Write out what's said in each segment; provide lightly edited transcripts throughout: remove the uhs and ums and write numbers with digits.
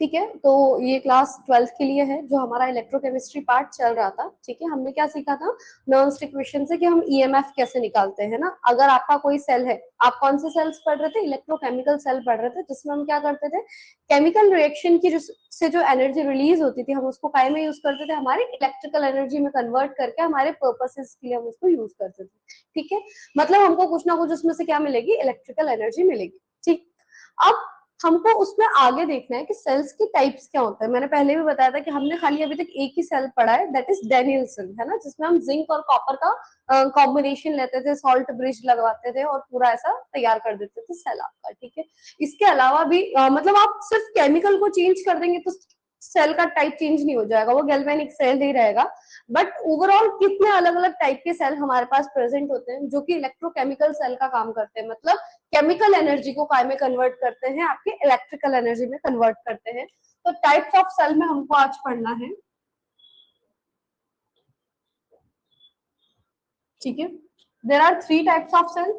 ठीक है, तो ये क्लास 12th के लिए है, जो हमारा इलेक्ट्रोकेमिस्ट्री पार्ट चल रहा था। ठीक है, हमने क्या सीखा था नॉन स्टिक क्वेश्चन से कि हम ईएमएफ कैसे निकालते हैं ना। अगर आपका कोई सेल है, आप कौन से सेल्स पढ़ रहे थे, इलेक्ट्रोकेमिकल सेल पढ़ रहे थे, जिसमें हम क्या करते थे, केमिकल रिएक्शन की से जो एनर्जी रिलीज होती थी हम उसको काय में यूज करते थे, हमारी इलेक्ट्रिकल एनर्जी में कन्वर्ट करके हमारे पर्पसेस के लिए हम उसको यूज करते थे। ठीक है, मतलब हमको कुछ ना कुछ उसमें से क्या मिलेगी, इलेक्ट्रिकल एनर्जी मिलेगी। ठीक, अब हमको उसमें आगे देखना है कि सेल्स के टाइप्स क्या होते हैं। मैंने पहले भी बताया था कि हमने खाली अभी तक एक ही सेल पढ़ा है, दैट इज डेनियल्सन, है ना, जिसमें हम जिंक और कॉपर का कॉम्बिनेशन लेते थे, सॉल्ट ब्रिज लगवाते थे और पूरा ऐसा तैयार कर देते थे सेल आपका। ठीक है, इसके अलावा भी मतलब आप सिर्फ केमिकल को चेंज कर देंगे तो सेल का टाइप चेंज नहीं हो जाएगा, वो गैल्वेनिक सेल ही रहेगा। बट ओवरऑल कितने अलग अलग टाइप के सेल हमारे पास प्रेजेंट होते हैं जो कि इलेक्ट्रोकेमिकल सेल का काम करते हैं, मतलब केमिकल एनर्जी को काय में कन्वर्ट करते हैं, आपके इलेक्ट्रिकल एनर्जी में कन्वर्ट करते हैं। तो टाइप्स ऑफ सेल में हमको आज पढ़ना है। ठीक है, there are 3 types of cell,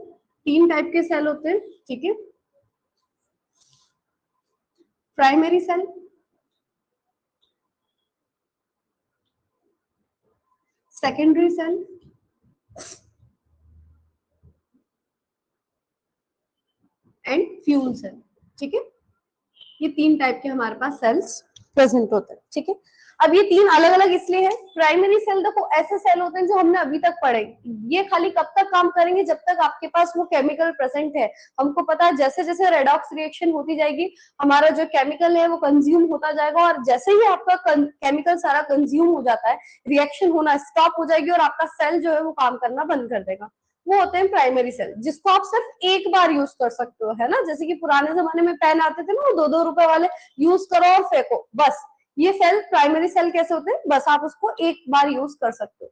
3 type के सेल होते हैं। ठीक है, primary cell, secondary cell and fuel cell. ठीक है, ये 3 टाइप के हमारे पास सेल्स प्रेजेंट होते हैं। ठीक है, अब ये 3 अलग अलग इसलिए है, प्राइमरी सेल देखो ऐसे सेल होते हैं जो हमने अभी तक पढ़े, ये खाली कब तक काम करेंगे, जब तक आपके पास वो केमिकल प्रेजेंट है। हमको पता है जैसे जैसे रेडॉक्स रिएक्शन होती जाएगी, हमारा जो केमिकल है वो कंज्यूम होता जाएगा, और जैसे ही आपका केमिकल सारा कंज्यूम हो जाता है, रिएक्शन होना स्टॉप हो जाएगी और आपका सेल जो है वो काम करना बंद कर देगा। वो होते हैं प्राइमरी सेल, जिसको आप सिर्फ एक बार यूज कर सकते हो, है ना, जैसे कि पुराने जमाने में पेन आते थे ना, वो 2-2 रुपए वाले, यूज करो और फेंको बस। ये सेल प्राइमरी सेल कैसे होते हैं, बस आप उसको एक बार यूज कर सकते हो।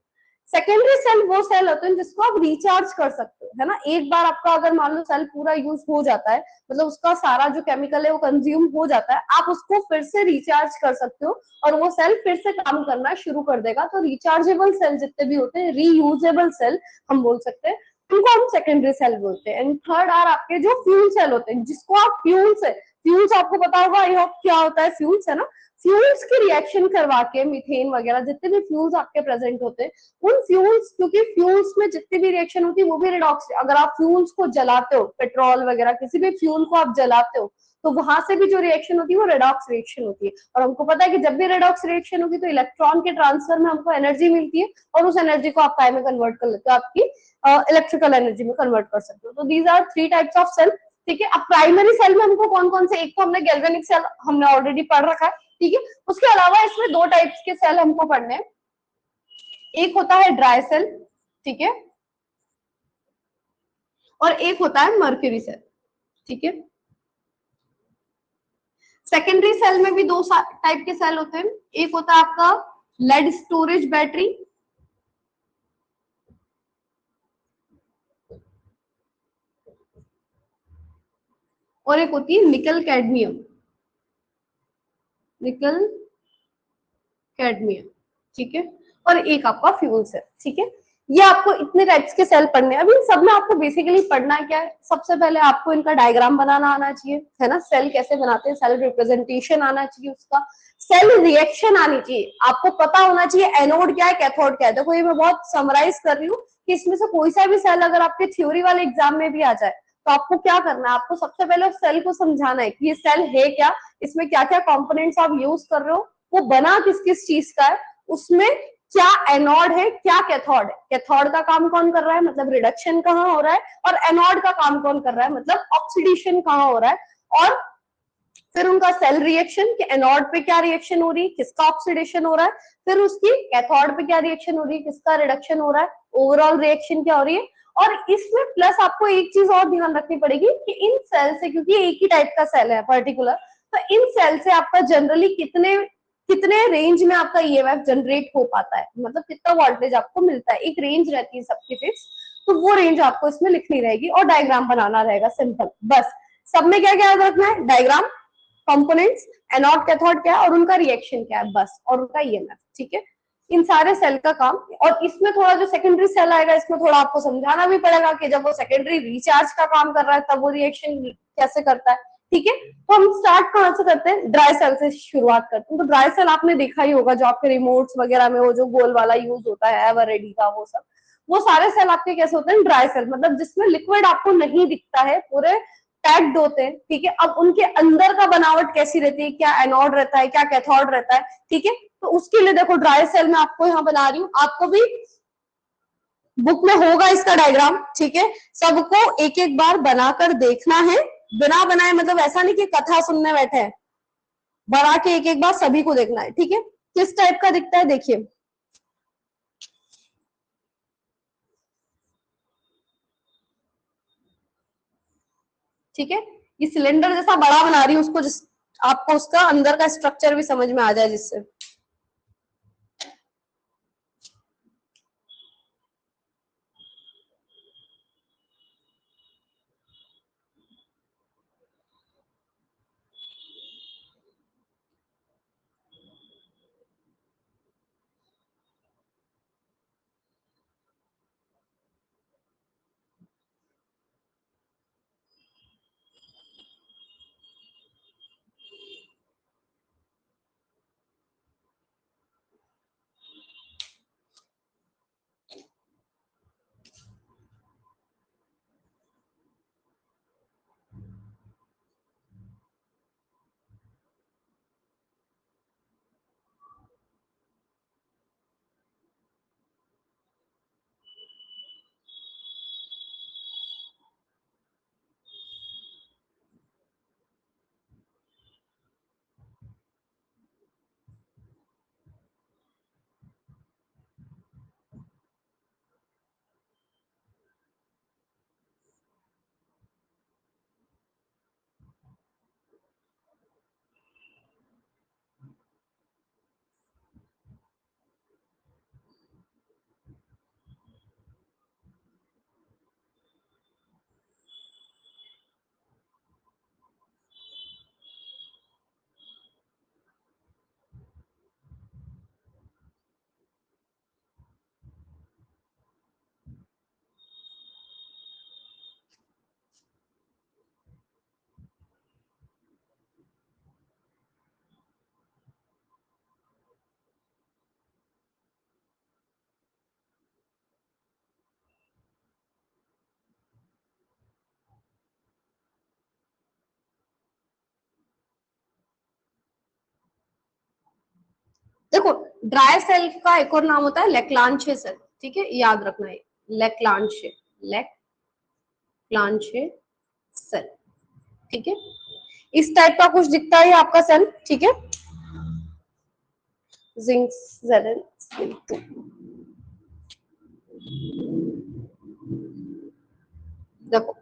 सेकेंडरी सेल वो सेल होते हैं जिसको आप रिचार्ज कर सकते हो, है ना, एक बार आपका अगर मान लो सेल पूरा यूज हो जाता है, मतलब उसका सारा जो केमिकल है वो कंज्यूम हो जाता है, आप उसको फिर से रिचार्ज कर सकते हो और वो सेल फिर से काम करना शुरू कर देगा। तो रिचार्जेबल सेल जितने भी होते हैं, रीयूजेबल सेल हम बोल सकते हैं, उनको हम सेकेंडरी सेल बोलते हैं। एंड थर्ड आर आपके जो फ्यूल सेल होते हैं, जिसको आप फ्यूल्स है, फ्यूल्स आपको पता होगा आई होप क्या होता है फ्यूल्स, है ना, फ्यूल्स की रिएक्शन करवा के मीथेन वगैरह जितने भी फ्यूल्स आपके प्रेजेंट होते हैं, उन फ्यूल्स, क्योंकि फ्यूल्स में जितनी भी रिएक्शन होती है वो भी रेडॉक्स, अगर आप फ्यूल्स को जलाते हो, पेट्रोल वगैरह किसी भी फ्यूल को आप जलाते हो, तो वहां से भी जो रिएक्शन होती है वो रेडॉक्स रिएक्शन होती है। और हमको पता है कि जब भी रेडॉक्स रिएक्शन होगी तो इलेक्ट्रॉन के ट्रांसफर में हमको एनर्जी मिलती है, और उस एनर्जी को आप काय में कन्वर्ट कर लेते हो, आपकी इलेक्ट्रिकल एनर्जी में कन्वर्ट कर सकते हो। तो these are 3 types of cell. ठीक है, अब प्राइमरी सेल में हमको कौन कौन से, एक तो हमने गैल्वेनिक सेल हमने ऑलरेडी पढ़ रखा है। ठीक है, उसके अलावा इसमें 2 टाइप्स के सेल हमको पढ़ने हैं, एक होता है ड्राई सेल, ठीक है, और एक होता है मर्क्यूरी सेल। ठीक है, सेकेंडरी सेल में भी 2 टाइप के सेल होते हैं, एक होता है आपका लेड स्टोरेज बैटरी, और एक होती है निकल कैडमियम, निकल कैडमियम। ठीक है, और एक आपका फ्यूल सेल। ठीक है, ये आपको इतने टाइप्स के सेल पढ़ने हैं। अभी इन सब में आपको बेसिकली पढ़ना क्या है, सबसे पहले आपको इनका डायग्राम बनाना आना चाहिए, है ना, सेल कैसे बनाते हैं, सेल रिप्रेजेंटेशन आना चाहिए उसका, सेल रिएक्शन आनी चाहिए, आपको पता होना चाहिए एनोड क्या है, कैथोड क्या है। देखो ये मैं बहुत समराइज कर रही हूँ कि इसमें से कोई सा भी सेल अगर आपके थ्योरी वाले एग्जाम में भी आ जाए तो आपको क्या करना है, आपको सबसे पहले उस सेल को समझाना है कि ये सेल है क्या, इसमें क्या क्या कंपोनेंट्स आप यूज कर रहे हो, वो बना किस किस चीज का है, उसमें क्या एनोड है क्या कैथोड है, कैथोड का काम कौन कर रहा है, मतलब रिडक्शन कहाँ हो रहा है, और एनोड का काम कौन कर रहा है, मतलब ऑक्सीडेशन कहाँ हो रहा है, और फिर उनका सेल रिएक्शन कि एनोड पे क्या रिएक्शन हो रही है, किसका ऑक्सीडेशन हो रहा है, फिर उसकी कैथोड पे क्या रिएक्शन हो रही है, किसका रिडक्शन हो रहा है, ओवरऑल रिएक्शन क्या हो रही है। और इसमें प्लस आपको एक चीज और ध्यान रखनी पड़ेगी कि इन सेल से, क्योंकि एक ही टाइप का सेल है पर्टिकुलर, तो इन सेल से आपका जनरली कितने कितने रेंज में आपका ईएमएफ जनरेट हो पाता है, मतलब कितना वोल्टेज आपको मिलता है, एक रेंज रहती है सबकी फिक्स, तो वो रेंज आपको इसमें लिखनी रहेगी और डायग्राम बनाना रहेगा सिंपल। बस सब में क्या क्या याद रखना है, डायग्राम, कंपोनेंट्स, एनोड कैथोड क्या है और उनका रिएक्शन क्या है, बस, और उनका ईएमएफ। ठीक है, इन सारे सेल का काम। और इसमें थोड़ा जो सेकेंडरी सेल आएगा इसमें थोड़ा आपको समझाना भी पड़ेगा कि जब वो सेकेंडरी रिचार्ज का काम कर रहा है तब वो रिएक्शन कैसे करता है। ठीक है। तो हम स्टार्ट कहाँ से करते हैं, ड्राई सेल से शुरुआत करते हैं। तो ड्राई सेल आपने देखा ही होगा, जो आपके रिमोट्स वगैरह में वो जो गोल वाला यूज होता है एवर रेडी का, वो सब, वो सारे सेल आपके कैसे होते हैं, ड्राई सेल, मतलब जिसमें लिक्विड आपको नहीं दिखता है, पूरे पैक्ड होते हैं, ठीक है। अब उनके अंदर का बनावट कैसी रहती है, क्या एनोड रहता है, क्या कैथोड रहता है, ठीक है। तो उसके लिए देखो ड्राई सेल में आपको यहाँ बना रही हूँ, आपको भी बुक में होगा इसका डायग्राम, ठीक है। सबको एक एक बार बनाकर देखना है, बिना बनाए, मतलब ऐसा नहीं कि कथा सुनने बैठे हैं, बना के एक एक बार सभी को देखना है, ठीक है। किस टाइप का दिखता है देखिए, ठीक है। ये सिलेंडर जैसा बड़ा बना रही हूँ उसको, जिस आपको उसका अंदर का स्ट्रक्चर भी समझ में आ जाए, जिससे देखो ड्राई सेल का एक और नाम होता है लेक्लांचे सेल, ठीक है, याद रखना है, लेक्लांचे, लेक्लांचे सेल, ठीक है। इस टाइप का कुछ दिखता है आपका सेल, ठीक है। जिंक Zn देखो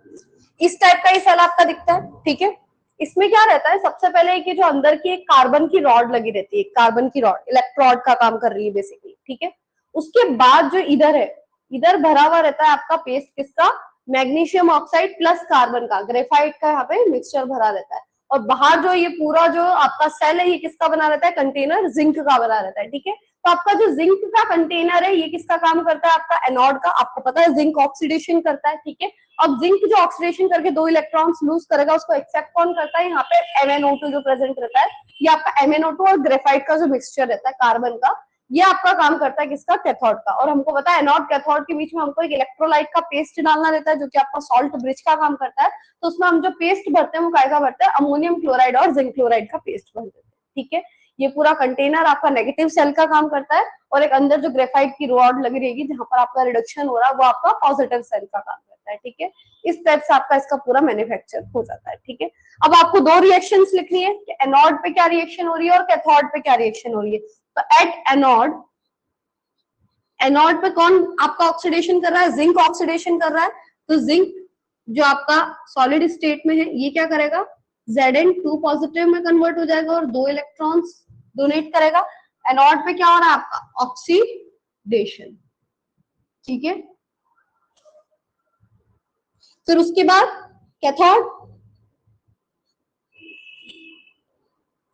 इस टाइप का ये सेल आपका दिखता है, ठीक है। इसमें क्या रहता है, सबसे पहले कि जो अंदर की एक कार्बन की रॉड लगी रहती है, कार्बन की रॉड इलेक्ट्रोड का काम कर रही है बेसिकली, ठीक है। उसके बाद जो इधर है, इधर भरा हुआ रहता है आपका पेस्ट, किसका, मैग्नीशियम ऑक्साइड प्लस कार्बन का, ग्रेफाइट का यहाँ पे मिक्सचर भरा रहता है। और बाहर जो ये पूरा जो आपका सेल है, ये किसका बना रहता है, कंटेनर जिंक का बना रहता है, ठीक है। तो आपका जो जिंक का कंटेनर है, ये किसका काम करता है, आपका एनोड का, आपको पता है जिंक ऑक्सीडेशन करता है, ठीक है। अब जिंक जो ऑक्सीडेशन करके 2 इलेक्ट्रॉन्स लूज करेगा, उसको एक्सेप्ट कौन करता है, यहाँ पे MnO2 जो प्रेजेंट रहता है, ये आपका MnO2 और ग्रेफाइट का जो मिक्सचर रहता है कार्बन का, ये आपका काम करता है किसका, कैथोड का। और हमको पता है एनोड कैथोड के बीच में हमको एक इलेक्ट्रोलाइट का पेस्ट डालना रहता है, जो कि आपका सॉल्ट ब्रिज का काम करता है। तो उसमें हम जो पेस्ट भरते हैं वो काय का भरते हैं, अमोनियम क्लोराइड और जिंक क्लोराइड का पेस्ट भर देते हैं, ठीक है। ये पूरा कंटेनर आपका नेगेटिव सेल का काम करता है, और एक अंदर जो ग्रेफाइट की रॉड लगी रहेगी जहां पर आपका रिडक्शन हो रहा है, वो आपका पॉजिटिव सेल का काम करता है, ठीक है। इस टाइप से आपका इसका पूरा मैन्युफैक्चर हो जाता है, ठीक है। अब आपको 2 रिएक्शंस लिखनी है कि एनोड पे क्या रिएक्शन हो रही है और कैथोड पे क्या रिएक्शन हो रही है। तो एट एनोड, एनोड पे कौन आपका ऑक्सीडेशन कर रहा है, जिंक ऑक्सीडेशन कर रहा है। तो जिंक जो आपका सॉलिड स्टेट में है, ये क्या करेगा, Zn2 पॉजिटिव में कन्वर्ट हो जाएगा और 2 इलेक्ट्रॉन्स डोनेट करेगा। एनोड पे क्या हो रहा है आपका, ऑक्सीडेशन, ठीक है। फिर उसके बाद कैथोड,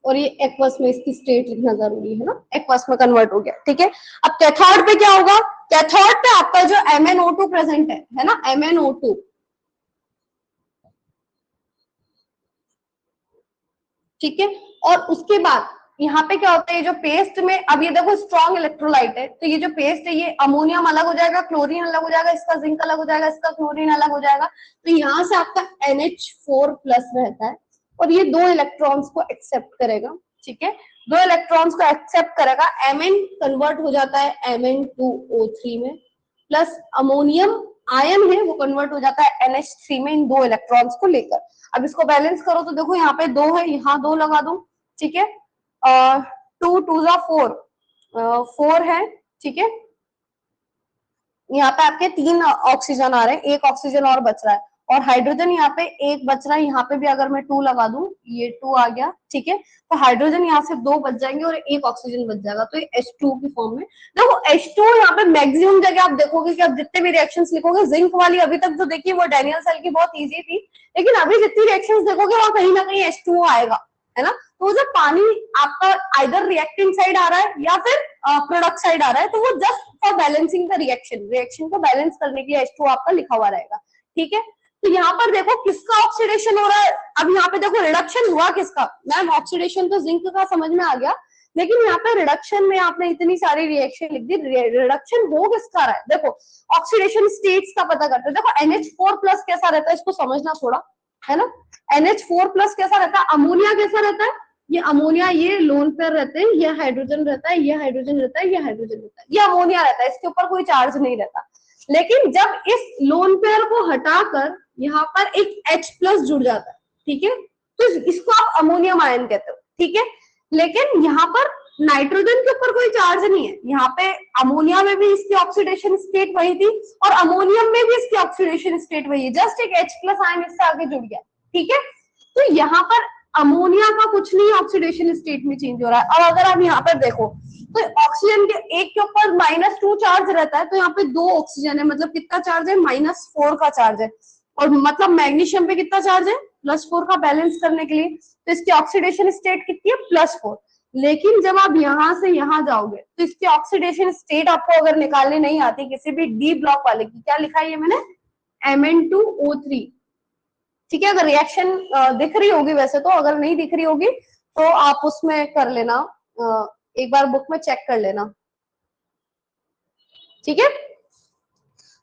और ये एक्वस में इसकी स्टेट लिखना जरूरी है ना, एक्वस में कन्वर्ट हो गया, ठीक है। अब कैथोड पे क्या होगा, कैथोड पे आपका जो MnO2 प्रेजेंट है ना, MnO2, ठीक है। और उसके बाद यहाँ पे क्या होता है, ये जो पेस्ट में, अब ये देखो स्ट्रॉन्ग इलेक्ट्रोलाइट है, तो ये जो पेस्ट है ये अमोनियम अलग हो जाएगा, क्लोरीन अलग हो जाएगा, इसका जिंक अलग हो जाएगा, इसका क्लोरीन अलग हो जाएगा, तो यहाँ से आपका NH4 प्लस रहता है और ये 2 इलेक्ट्रॉन्स को एक्सेप्ट करेगा। ठीक है, 2 इलेक्ट्रॉन्स को एक्सेप्ट करेगा, Mn कन्वर्ट हो जाता है Mn2O3 में, प्लस अमोनियम आयन है वो कन्वर्ट हो जाता है NH3 में इन 2 इलेक्ट्रॉन्स को लेकर। अब इसको बैलेंस करो तो देखो यहाँ पे 2 है, यहाँ 2 लगा दो। ठीक है, 2 2 जा 4, 4 है। ठीक है, यहाँ पे आपके 3 ऑक्सीजन आ रहे हैं, 1 ऑक्सीजन और बच रहा है, और हाइड्रोजन यहाँ पे 1 बच रहा है, यहाँ पे भी अगर मैं 2 लगा दूं, ये 2 आ गया। ठीक है, तो हाइड्रोजन यहाँ से 2 बच जाएंगे और 1 ऑक्सीजन बच जाएगा, तो ये H2 की फॉर्म में। देखो H2 यहाँ पे मैक्सिमम जगह आप देखोगे कि आप जितने भी रिएक्शंस लिखोगे, जिंक वाली अभी तक जो देखी वो डैनियल सेल की बहुत इजी थी, लेकिन अभी जितनी रिएक्शंस देखोगे वहां कहीं ना कहीं H2O आएगा, है ना। तो जब पानी आपका आइदर रिएक्टिंग साइड आ रहा है या फिर प्रोडक्ट साइड आ रहा है, तो वो just for balancing the reaction को बैलेंस करने के लिए H2 आपका लिखा हुआ रहेगा। ठीक है, तो यहाँ पर देखो किसका ऑक्सीडेशन हो रहा है, अब यहाँ पे देखो रिडक्शन हुआ किसका, मैम ऑक्सीडेशन तो जिंक का समझ में आ गया, लेकिन यहाँ पे रिडक्शन में आपने इतनी सारी रिएक्शन लिख दी, रिडक्शन हो किसका रहा है। देखो ऑक्सीडेशन स्टेट्स का पता करते हैं, देखो NH4 प्लस कैसा रहता है इसको समझना थोड़ा, है ना। NH4 प्लस कैसा रहता है, अमोनिया कैसा रहता है, ये अमोनिया ये लोन पेयर रहते हैं, ये हाइड्रोजन रहता है, ये हाइड्रोजन रहता है, ये हाइड्रोजन रहता है, ये अमोनिया रहता है, इसके ऊपर कोई चार्ज नहीं रहता। लेकिन जब इस लोन पेयर को हटाकर यहाँ पर एक H प्लस जुड़ जाता है, ठीक है, तो इसको आप अमोनियम आयन कहते हो। ठीक है, लेकिन यहाँ पर नाइट्रोजन के ऊपर कोई चार्ज नहीं है, यहाँ पे अमोनिया में भी इसकी ऑक्सीडेशन स्टेट वही थी और अमोनियम में भी इसकी ऑक्सीडेशन स्टेट वही है, जस्ट एक H प्लस आयन इससे आगे जुड़ गया। ठीक है, तो यहाँ पर अमोनिया का कुछ नहीं ऑक्सीडेशन स्टेट में चेंज हो रहा है। और अगर आप यहाँ पर देखो तो ऑक्सीजन के एक के ऊपर -2 चार्ज रहता है, तो यहाँ पे 2 ऑक्सीजन है, मतलब कितना चार्ज है, -4 का चार्ज है, और मतलब मैग्नीशियम पे कितना चार्ज है, +4 का, बैलेंस करने के लिए, तो इसकी ऑक्सीडेशन स्टेट कितनी है, +4। लेकिन जब आप यहाँ से यहाँ जाओगे तो इसकी ऑक्सीडेशन स्टेट आपको अगर निकालने नहीं आती किसी भी डी ब्लॉक वाले की, क्या लिखा है ये मैंने, Mn2O3। ठीक है, अगर रिएक्शन दिख रही होगी, वैसे तो अगर नहीं दिख रही होगी तो आप उसमें कर लेना, एक बार बुक में चेक कर लेना। ठीक है,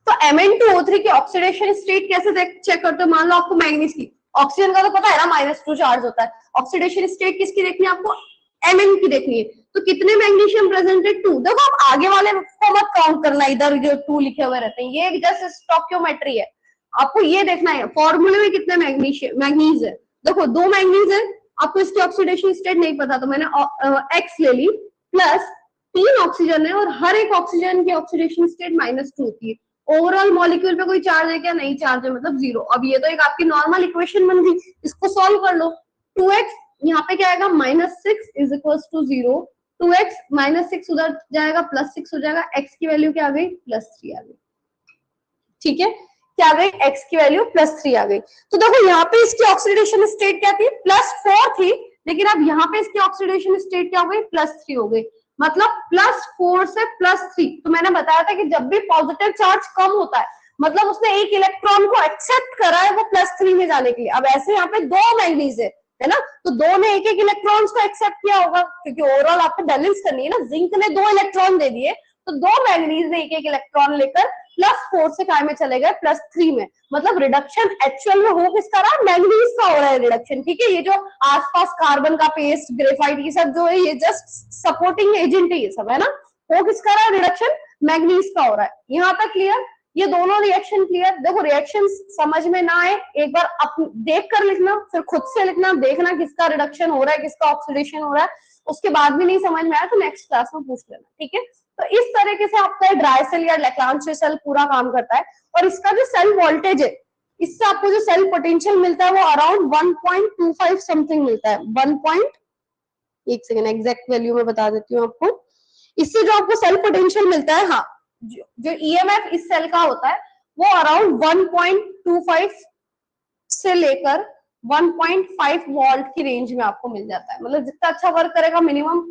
तो Mn2O3 की ऑक्सीडेशन स्टेट कैसे चेक करते हो, मान लो आपको मैग्नीज की, ऑक्सीजन का तो पता है ना -2 चार्ज होता है, ऑक्सीडेशन स्टेट किसकी देखनी है आपको, Mn की देखनी है, तो कितने मैग्नीशियम प्रेजेंट है, 2। देखो आप आगे वाले को मत काउंट करना, इधर जो 2 लिखे हुए रहते हैं, ये जस्ट स्टोइकियोमेट्री है, आपको ये देखना है फॉर्मूले में कितने मैग्नीज है। देखो 2 मैग्नीज है, आपको इसकी ऑक्सीडेशन स्टेट नहीं पता तो मैंने X ले ली, प्लस 3 ऑक्सीजन है और हर एक ऑक्सीजन की ऑक्सीडेशन स्टेट -2 होती है। ओवरऑल मॉलिक्यूल पे कोई चार्ज है क्या, नहीं चार्ज है, मतलब 0। अब ये तो एक आपकी नॉर्मल इक्वेशन बन गई, इसको सॉल्व कर लो। 2x यहाँ पे क्या आएगा, -6 इज इक्वल टू 0, 2x -6 उधर जाएगा, +6 हो जाएगा, x की वैल्यू क्या आ गई, +3 आ गई। ठीक है, क्या आ गई, x की वैल्यू +3 आ गई। तो देखो यहाँ पे इसकी ऑक्सीडेशन स्टेट क्या थी, +4 थी, लेकिन अब यहाँ पे इसकी ऑक्सीडेशन स्टेट क्या हो गई, +3 हो गई, मतलब +4 से +3। तो मैंने बताया था कि जब भी पॉजिटिव चार्ज कम होता है, मतलब उसने एक इलेक्ट्रॉन को एक्सेप्ट करा है वो +3 में जाने के लिए। अब ऐसे यहाँ पे 2 मैग्नीज है ना, तो 2 ने एक इलेक्ट्रॉन्स को एक्सेप्ट किया होगा, क्योंकि ओवरऑल आपको बैलेंस करनी है ना, जिंक ने 2 इलेक्ट्रॉन दे दिए, तो 2 मैग्नीज ने एक इलेक्ट्रॉन लेकर +4 से काय में चले गए, +3 में, मतलब रिडक्शन एक्चुअल में हो किसका रहा, मैग्नीज का हो रहा है रिडक्शन। ठीक है, ये जो आसपास कार्बन का पेस्ट, ग्रेफाइट, ये सब जो है ये जस्ट सपोर्टिंग एजेंट है, ये सब है ना, हो किसका रहा है रिडक्शन, मैग्नीज का हो रहा है। यहाँ तक क्लियर, ये दोनों रिएक्शन क्लियर। देखो रिएक्शन समझ में ना आए एक बार देख कर लिखना, फिर खुद से लिखना, देखना किसका रिडक्शन हो रहा है, किसका ऑक्सीडेशन हो रहा है, उसके बाद भी नहीं समझ में आया तो नेक्स्ट क्लास में पूछ लेना। ठीक है, तो इस तरीके से आपका ड्राई सेल या लैक्रांज सेल पूरा काम करता है। और इसका जो सेल वोल्टेज है, इससे आपको जो सेल पोटेंशियल मिलता है वो अराउंड 1.25 समथिंग मिलता है, 1. सेकेंड एग्जैक्ट वैल्यू में बता देती हूँ आपको। इससे जो आपको सेल पोटेंशियल मिलता है, हाँ, जो ईएमएफ इस सेल का होता है वो अराउंड 1.25 से लेकर 1.5 वोल्ट की रेंज में आपको मिल जाता है, मतलब जितना अच्छा वर्क करेगा मिनिमम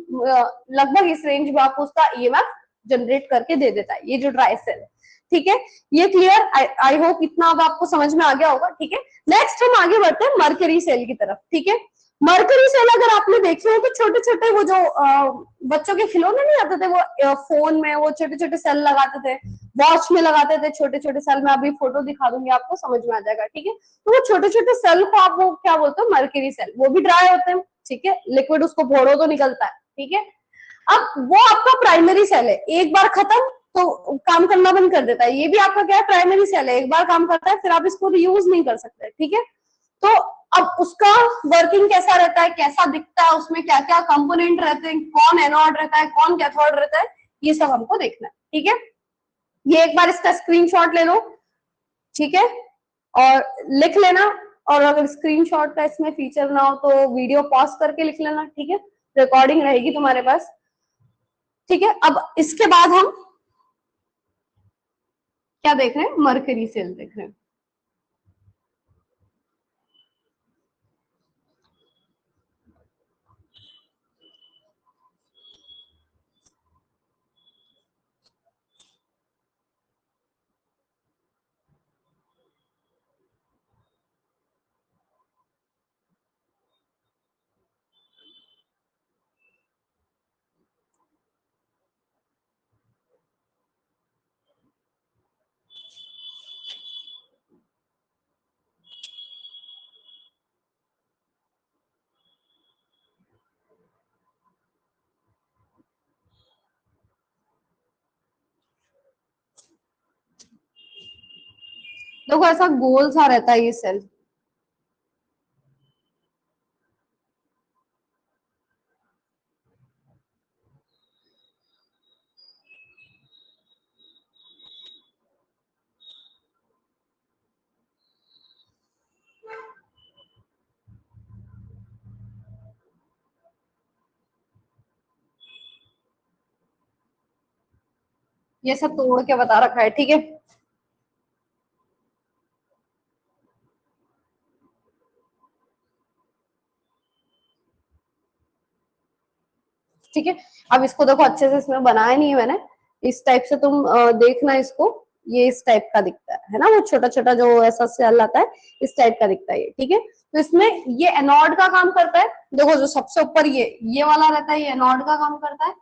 लगभग इस रेंज में आपको उसका ईएमएफ जनरेट करके दे देता है, ये जो ड्राई सेल है। ठीक है, ये क्लियर, आई होप इतना अब आपको समझ में आ गया होगा। ठीक है, नेक्स्ट हम आगे बढ़ते हैं मरकरी सेल की तरफ। ठीक है, मरकरी सेल अगर आपने देखे हो तो छोटे छोटे वो जो बच्चों के खिलौने नहीं आते थे, वो फोन में वो छोटे छोटे सेल लगाते थे, वॉच में लगाते थे छोटे छोटे सेल। मैं अभी फोटो दिखा दूंगी आपको, समझ में आ जाएगा, ठीक है। तो वो छोटे छोटे सेल को आप वो क्या बोलते हो, मरकरी सेल। वो भी ड्राई होते हैं, ठीक है, लिक्विड उसको फोड़ो तो निकलता है, ठीक है। अब वो आपका प्राइमरी सेल है, एक बार खत्म तो काम करना बंद कर देता है। ये भी आपका क्या है, प्राइमरी सेल है, एक बार काम करता है फिर आप इसको रीयूज नहीं कर सकते, ठीक है। तो अब उसका वर्किंग कैसा रहता है, कैसा दिखता है, उसमें क्या क्या कंपोनेंट रहते हैं, कौन एनोड रहता है, कौन कैथोड रहता है, ये सब हमको देखना है, ठीक है। ये एक बार इसका स्क्रीनशॉट ले लो, ठीक है, और लिख लेना। और अगर स्क्रीनशॉट का इसमें फीचर ना हो तो वीडियो पॉज करके लिख लेना, ठीक है, रिकॉर्डिंग रहेगी तुम्हारे पास, ठीक है। अब इसके बाद हम क्या देख रहे हैं, मरकरी सेल देख रहे हैं। देखो ऐसा गोल सा रहता है ये सेल, ये सब तोड़ के बता रखा है, ठीक है। ठीक है, अब इसको देखो अच्छे से, इसमें बनाया नहीं है मैंने, इस टाइप से तुम देखना इसको, ये इस टाइप का दिखता है ना, वो छोटा छोटा जो ऐसा सेल आता है इस टाइप का दिखता है ये, ठीक है। तो इसमें ये एनोड का काम करता है, देखो जो सबसे ऊपर ये वाला रहता है, ये एनोड का काम करता है,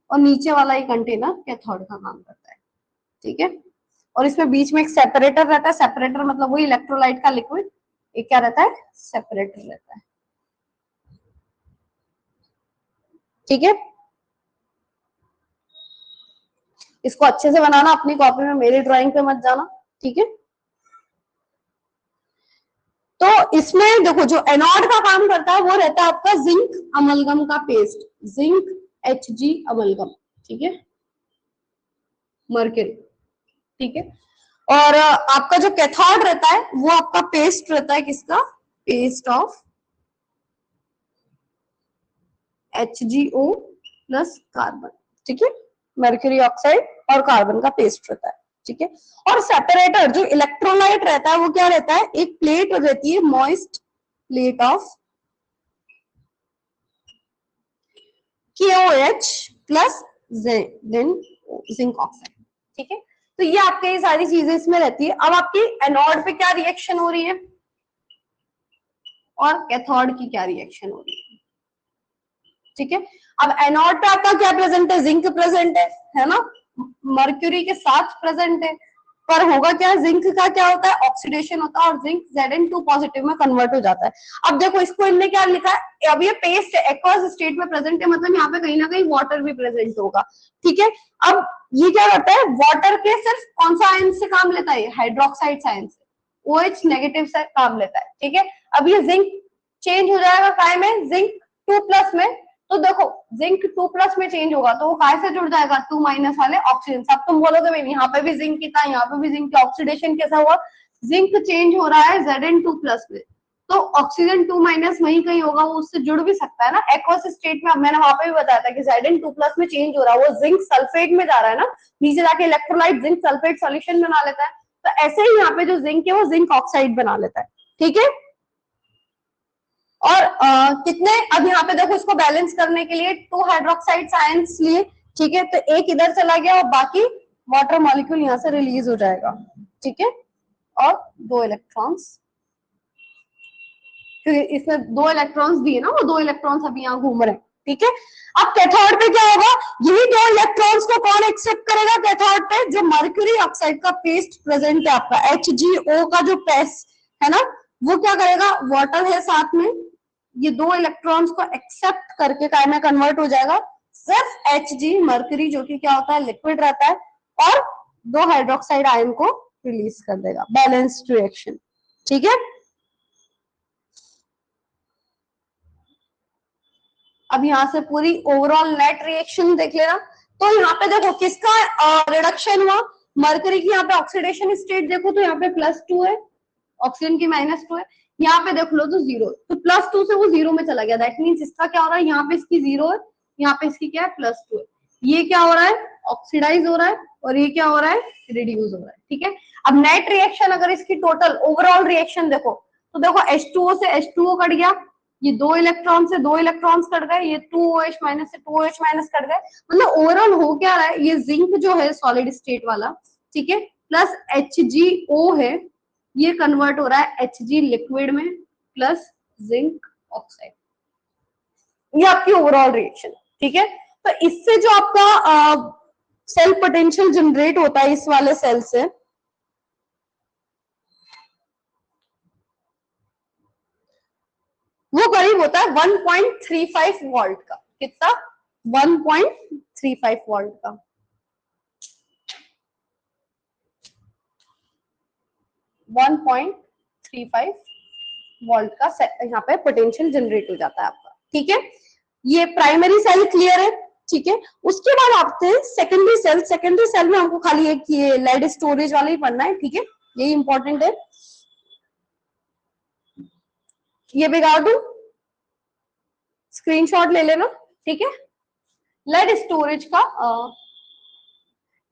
और नीचे वाला ये कंटेनर कैथोड का काम करता है, ठीक है। और इसमें बीच में एक सेपरेटर रहता है, सेपरेटर मतलब वही इलेक्ट्रोलाइट का लिक्विड, एक क्या रहता है, सेपरेटर रहता है, ठीक है। इसको अच्छे से बनाना अपनी कॉपी में, मेरी ड्राइंग पे मत जाना, ठीक है। तो इसमें देखो जो एनोड का काम करता है वो रहता है आपका जिंक अमलगम का पेस्ट, जिंक Hg अमलगम, ठीक है, मर्क्यूरी, ठीक है। और आपका जो कैथोड रहता है वो आपका पेस्ट रहता है, किसका, paste of HgO plus carbon, ठीक है, मर्क्यूरी ऑक्साइड और कार्बन का पेस्ट रहता है, ठीक है। और सेपरेटर जो इलेक्ट्रोलाइट रहता है वो क्या रहता है, एक प्लेट रहती है, moist plate of KOH plus then zinc oxide, ठीक है। तो ये आपके ये सारी चीजें इसमें रहती है। अब आपकी एनोड पे क्या रिएक्शन हो रही है और कैथोड की क्या रिएक्शन हो रही है, ठीक है। अब एनोड पे आपका क्या प्रेजेंट है, जिंक प्रेजेंट है ना, मर्क्यूरी के साथ प्रेजेंट है। पर होगा क्या, जिंक का क्या होता है, ऑक्सीडेशन होता है और जिंक Zn2 पॉजिटिव में कन्वर्ट हो जाता है। अब देखो इसको इनने क्या लिखा है, अब ये पेस्ट है, एक्वस स्टेट में प्रेजेंट है, मतलब यहाँ पे कहीं ना कहीं वाटर भी प्रेजेंट होगा, ठीक है। अब ये क्या करता है, वाटर के सिर्फ कौन सा आयन से काम लेता है, हाइड्रोक्साइड आयन से, OH नेगेटिव से काम लेता है, ठीक है। अब ये जिंक चेंज हो जाएगा काय में, जिंक 2 प्लस में। तो देखो जिंक 2 प्लस में चेंज होगा तो वो काय से जुड़ जाएगा, 2 माइनस वाले ऑक्सीजन। अब तुम बोलोगे भाई यहाँ पे भी जिंक की था, यहाँ पे भी जिंक, ऑक्सीडेशन कैसा हुआ, जिंक चेंज हो रहा है Zn2 प्लस में, तो ऑक्सीजन 2 माइनस वहीं कहीं होगा, वो उससे जुड़ भी सकता है ना एक्वस स्टेट में। अब मैंने वहां पे भी बताया था कि Zn2 प्लस में चेंज हो रहा है, वो जिंक सल्फेट में जा रहा है ना, नीचे जाके इलेक्ट्रोलाइट जिंक सल्फेट सॉल्यूशन बना लेता है। तो ऐसे ही यहाँ पे जो जिंक है वो जिंक ऑक्साइड बना लेता है, ठीक है। और कितने, अब यहाँ पे देखो इसको बैलेंस करने के लिए 2 हाइड्रोक्साइड आयंस लिए, ठीक है, तो एक इधर चला गया और बाकी वाटर मॉलिक्यूल यहाँ से रिलीज हो जाएगा, ठीक है, और 2 इलेक्ट्रॉन्स क्योंकि इसमें 2 इलेक्ट्रॉन्स दिए ना, वो 2 इलेक्ट्रॉन्स अभी यहाँ घूम रहे हैं, ठीक है। अब कैथोड पे क्या होगा, यही 2 इलेक्ट्रॉन्स को कौन एक्सेप्ट करेगा कैथोड पे, जो मर्क्यूरी ऑक्साइड का पेस्ट प्रेजेंट है आपका, HgO का जो पेस्ट है ना, वो क्या करेगा, वाटर है साथ में, ये 2 इलेक्ट्रॉन्स को एक्सेप्ट करके काय में कन्वर्ट हो जाएगा, सिर्फ Hg मर्क्यूरी जो कि क्या होता है, लिक्विड रहता है, और 2 हाइड्रोक्साइड आयन को रिलीज कर देगा, बैलेंस्ड रिएक्शन, ठीक है। अब यहाँ से पूरी ओवरऑल नेट रिएक्शन देख लेना। तो यहाँ पे देखो किसका रिडक्शन हुआ, मरकरी की यहाँ पे ऑक्सीडेशन स्टेट देखो तो यहाँ पे +2 है, ऑक्सीजन की -2 है, यहाँ पे देख लो तो 0, तो +2 से वो 0 में चला गया, दैट मीन्स इसका क्या हो रहा है, यहाँ पे इसकी 0 है, यहाँ पे इसकी क्या है +2 है, ये क्या हो रहा है, ऑक्सीडाइज हो रहा है, और ये क्या हो रहा है, रिड्यूस हो रहा है, ठीक है। अब नेट रिएक्शन अगर इसकी टोटल ओवरऑल रिएक्शन देखो, तो देखो H2O से H2O कट गया, ये 2 इलेक्ट्रॉन से 2 इलेक्ट्रॉन्स कट गए, ये 2OH माइनस से 2OH माइनस कट गए, मतलब ओवरऑल हो क्या रहा है, ये जिंक जो है सॉलिड स्टेट वाला, ठीक है, प्लस HgO है, ये कन्वर्ट हो रहा है Hg लिक्विड में प्लस जिंक ऑक्साइड, ये आपकी ओवरऑल रिएक्शन, ठीक है। तो इससे जो आपका सेल पोटेंशियल जनरेट होता है इस वाले सेल से, वो करीब होता है 1.35 वोल्ट का, कितना, 1.35 वोल्ट का, वोल्ट का यहाँ पे पोटेंशियल जनरेट हो जाता है आपका, ठीक है। ये प्राइमरी सेल क्लियर है, ठीक है। उसके बाद आते हैं सेकेंडरी सेल। सेकेंडरी सेल में हमको खाली एक ये लेड स्टोरेज वाला ही पढ़ना है, ठीक है, यही इंपॉर्टेंट है। ये बिगाड़ दूं, स्क्रीनशॉट ले लेना, ठीक है। लेड स्टोरेज का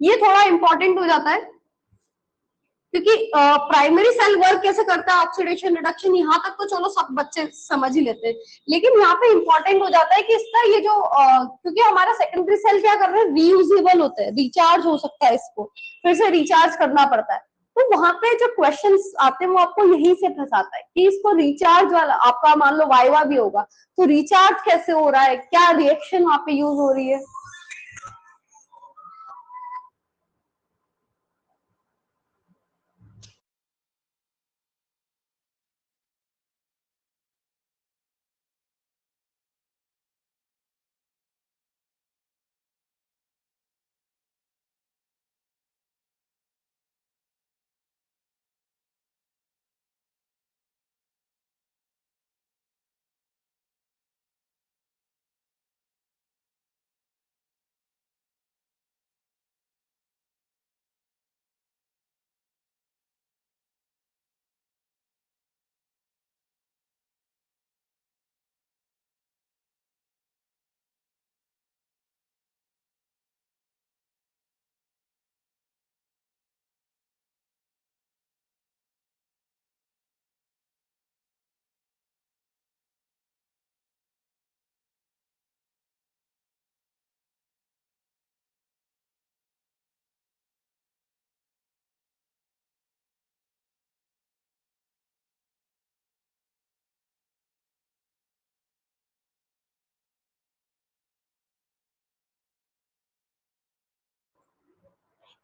ये थोड़ा इंपॉर्टेंट हो जाता है, क्योंकि प्राइमरी सेल वर्क कैसे करता है, ऑक्सीडेशन रिडक्शन, यहाँ तक तो चलो सब बच्चे समझ ही लेते हैं, लेकिन यहाँ पे इंपॉर्टेंट हो जाता है कि इसका ये जो क्योंकि हमारा सेकेंडरी सेल क्या कर रहे हैं, रीयूजेबल होते हैं, रिचार्ज हो सकता है, इसको फिर से रिचार्ज करना पड़ता है, तो वहां पे जो क्वेश्चंस आते हैं वो आपको यहीं से फंसाता है कि इसको रिचार्ज वाला, आपका मान लो वाइवा भी होगा, तो रिचार्ज कैसे हो रहा है, क्या रिएक्शन वहां पे यूज हो रही है।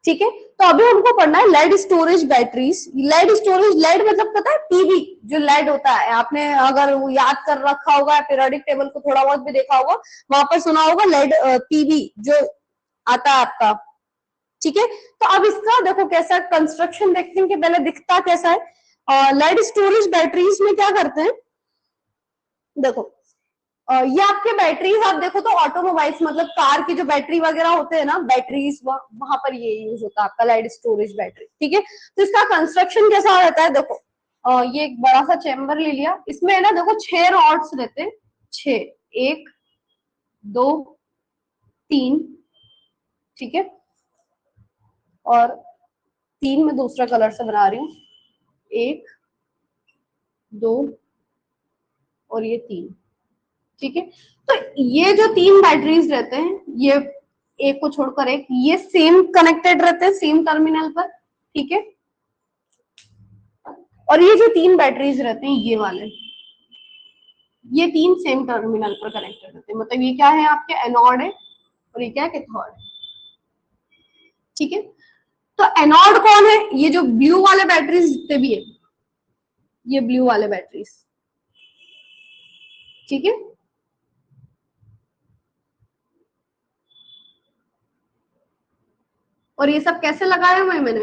ठीक है, तो अभी हमको पढ़ना है lead storage batteries. Lead storage, lead मतलब पता है पीवी, जो लेड होता है, आपने अगर वो याद कर रखा होगा, पीरियोडिक टेबल को थोड़ा बहुत भी देखा होगा, वहां पर सुना होगा लेड पीवी जो आता है आपका, ठीक है। तो अब इसका देखो कैसा कंस्ट्रक्शन देखते हैं कि पहले दिखता कैसा है। लेड स्टोरेज बैटरीज में क्या करते हैं, देखो ये आपके बैटरीज आप देखो तो ऑटोमोबाइल्स मतलब कार की जो बैटरी वगैरह होते हैं ना, बैटरीज वहां पर ये यूज होता है आपका लेड स्टोरेज बैटरी, ठीक है। तो इसका कंस्ट्रक्शन कैसा रहता है, देखो ये एक बड़ा सा चेम्बर ले लिया, इसमें है ना देखो 6 रॉड्स रहते हैं, 6, 1 2 3, ठीक है, और 3 में दूसरा कलर से बना रही हूँ, 1 2 और ये 3, ठीक है। तो ये जो 3 बैटरीज रहते हैं, ये एक को छोड़कर एक, ये सेम कनेक्टेड रहते हैं सेम टर्मिनल पर, ठीक है। और ये जो 3 बैटरीज रहते हैं ये वाले, ये तीन सेम टर्मिनल पर कनेक्टेड होते हैं, मतलब ये क्या है आपके एनोड है और ये क्या है कैथोड है, ठीक है। तो एनोड कौन है, ये जो ब्लू वाले बैटरीज जितने भी है, ये ब्लू वाले बैटरीज, ठीक है। और ये सब कैसे लगाए हुए हैं मैंने,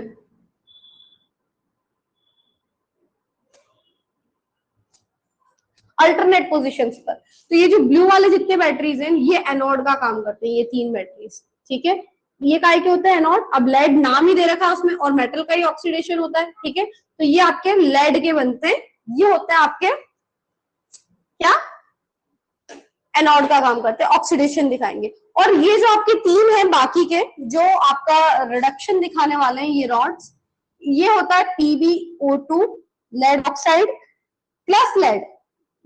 अल्टरनेट पोजीशंस पर। तो ये जो ब्लू वाले जितने बैटरीज हैं ये एनोड का काम करते हैं, ये तीन बैटरीज, ठीक है। ये काय के होते हैं एनोड, अब लेड नाम ही दे रखा है उसमें, और मेटल का ही ऑक्सीडेशन होता है, ठीक है। तो ये आपके लेड के बनते हैं, ये होते हैं आपके क्या, एनोड का काम करते हैं, ऑक्सीडेशन दिखाएंगे। और ये जो आपके तीन है बाकी के जो आपका रिडक्शन दिखाने वाले हैं ये रॉड्स, ये होता है PbO2 lead oxide plus lead,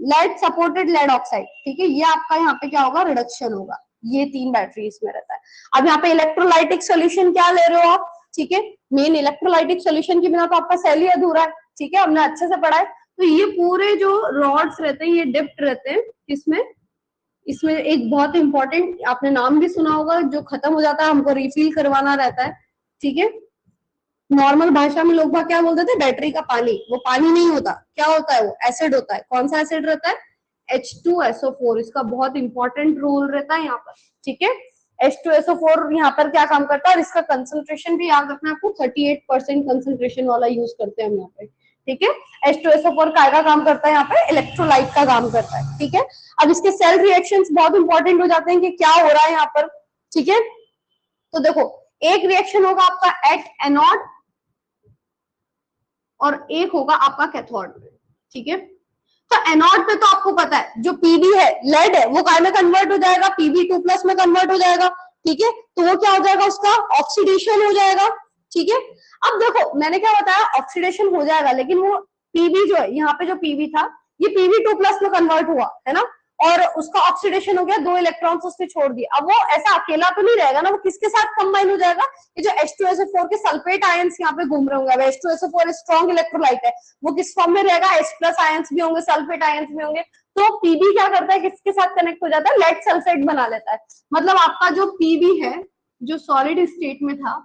lead supported lead oxide, ठीक है। ये आपका यहाँ पे क्या होगा, रिडक्शन होगा, ये तीन बैटरी इसमें रहता है। अब यहाँ पे इलेक्ट्रोलाइटिक सोल्यूशन क्या ले रहे हो आप, ठीक है। मेन इलेक्ट्रोलाइटिक सोल्यूशन के बिना तो आपका सेल ही अधूरा है, ठीक है, हमने अच्छे से पढ़ा है। तो ये पूरे जो रॉड्स रहते हैं ये डिप्ट रहते हैं किसमें, इसमें एक बहुत इंपॉर्टेंट आपने नाम भी सुना होगा, जो खत्म हो जाता है हमको रिफिल करवाना रहता है, ठीक है। नॉर्मल भाषा में लोग बाग क्या बोलते थे, बैटरी का पानी, वो पानी नहीं होता, क्या होता है, वो एसिड होता है। कौन सा एसिड रहता है, H2SO4, इसका बहुत इंपॉर्टेंट रोल रहता है यहाँ पर, ठीक है। H2SO4 यहाँ पर क्या काम करता है, और इसका कंसंट्रेशन भी याद रखना आपको, 38% कंसंट्रेशन वाला यूज करते हैं हम यहाँ पे, ठीक है। H2SO4 काय का काम करता है यहाँ पे, इलेक्ट्रोलाइट का काम करता है, ठीक है। अब इसके सेल रिएक्शंस बहुत इंपॉर्टेंट हो जाते हैं कि क्या हो रहा है यहाँ पर, ठीक है। तो देखो एक रिएक्शन होगा आपका एट एनोड और एक होगा आपका कैथोड में, ठीक है। तो एनोड पे तो आपको पता है जो पीबी है लेड है वो काय में कन्वर्ट हो जाएगा, Pb2+ में कन्वर्ट हो जाएगा, ठीक है। तो वो क्या हो जाएगा, उसका ऑक्सीडेशन हो जाएगा, ठीक है। अब देखो मैंने क्या बताया, ऑक्सीडेशन हो जाएगा, लेकिन वो पीबी जो है यहाँ पे जो पीबी था ये Pb2+ में कन्वर्ट हुआ है ना, और उसका ऑक्सीडेशन हो गया, 2 इलेक्ट्रॉन्स उसने छोड़ दिए। अब वो ऐसा अकेला तो नहीं रहेगा ना, वो किसके साथ कंबाइन हो जाएगा, ये जो H2SO4 के सल्फेट आयंस यहाँ पे घूम रहे होंगे। अब H2SO4 स्ट्रॉन्ग इलेक्ट्रोलाइट है, वो किस फॉर्म में रहेगा, H+ आयंस भी होंगे, सल्फेट आयंस भी होंगे। तो पीबी क्या करता है, किसके साथ कनेक्ट हो जाता है, लेड सल्फेट बना लेता है। मतलब आपका जो पीबी है जो सॉलिड स्टेट में था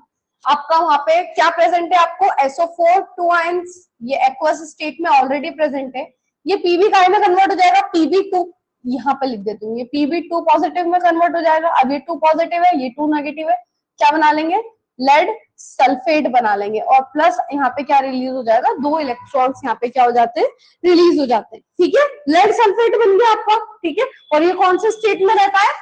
आपका, वहां पे क्या प्रेजेंट है, आपको SO4 2 आयंस, ये एक्वस स्टेट में ऑलरेडी प्रेजेंट है। ये पीबी काय में कन्वर्ट हो जाएगा, Pb2, यहाँ पे लिख देती हूँ, ये Pb2 पॉजिटिव में कन्वर्ट हो जाएगा। अब ये 2 पॉजिटिव है, ये 2 नेगेटिव है, क्या बना लेंगे, लेड सल्फेट बना लेंगे। और प्लस यहाँ पे क्या रिलीज हो जाएगा, 2 इलेक्ट्रॉन्स यहाँ पे क्या हो जाते हैं, रिलीज हो जाते हैं, ठीक है। लेड सल्फेट बन गया आपका, ठीक है। और ये कौन से स्टेट में रहता है,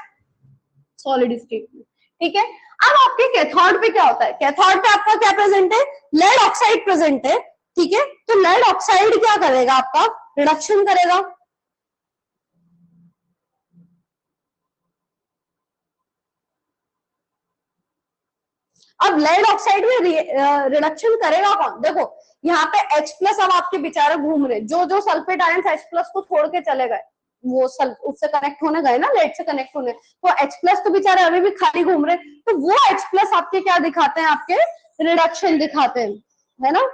सॉलिड स्टेट में, ठीक है। अब आपके कैथोड पे क्या होता है, कैथोड पे आपका क्या प्रेजेंट है, लेड ऑक्साइड प्रेजेंट है, ठीक है। तो लेड ऑक्साइड क्या करेगा, आपका रिडक्शन करेगा। अब लेड ऑक्साइड में रिडक्शन करेगा कौन, देखो यहाँ पे H+ अब आपके बेचारे घूम रहे, जो जो सल्फेट आयंस H+ को छोड़ के चले गए, वो उससे कनेक्ट होने गए ना, लेड से कनेक्ट होने, तो H+ तो बेचारे अभी भी खाली घूम रहे, तो वो H+ आपके क्या दिखाते हैं, आपके रिडक्शन दिखाते हैं, है ना।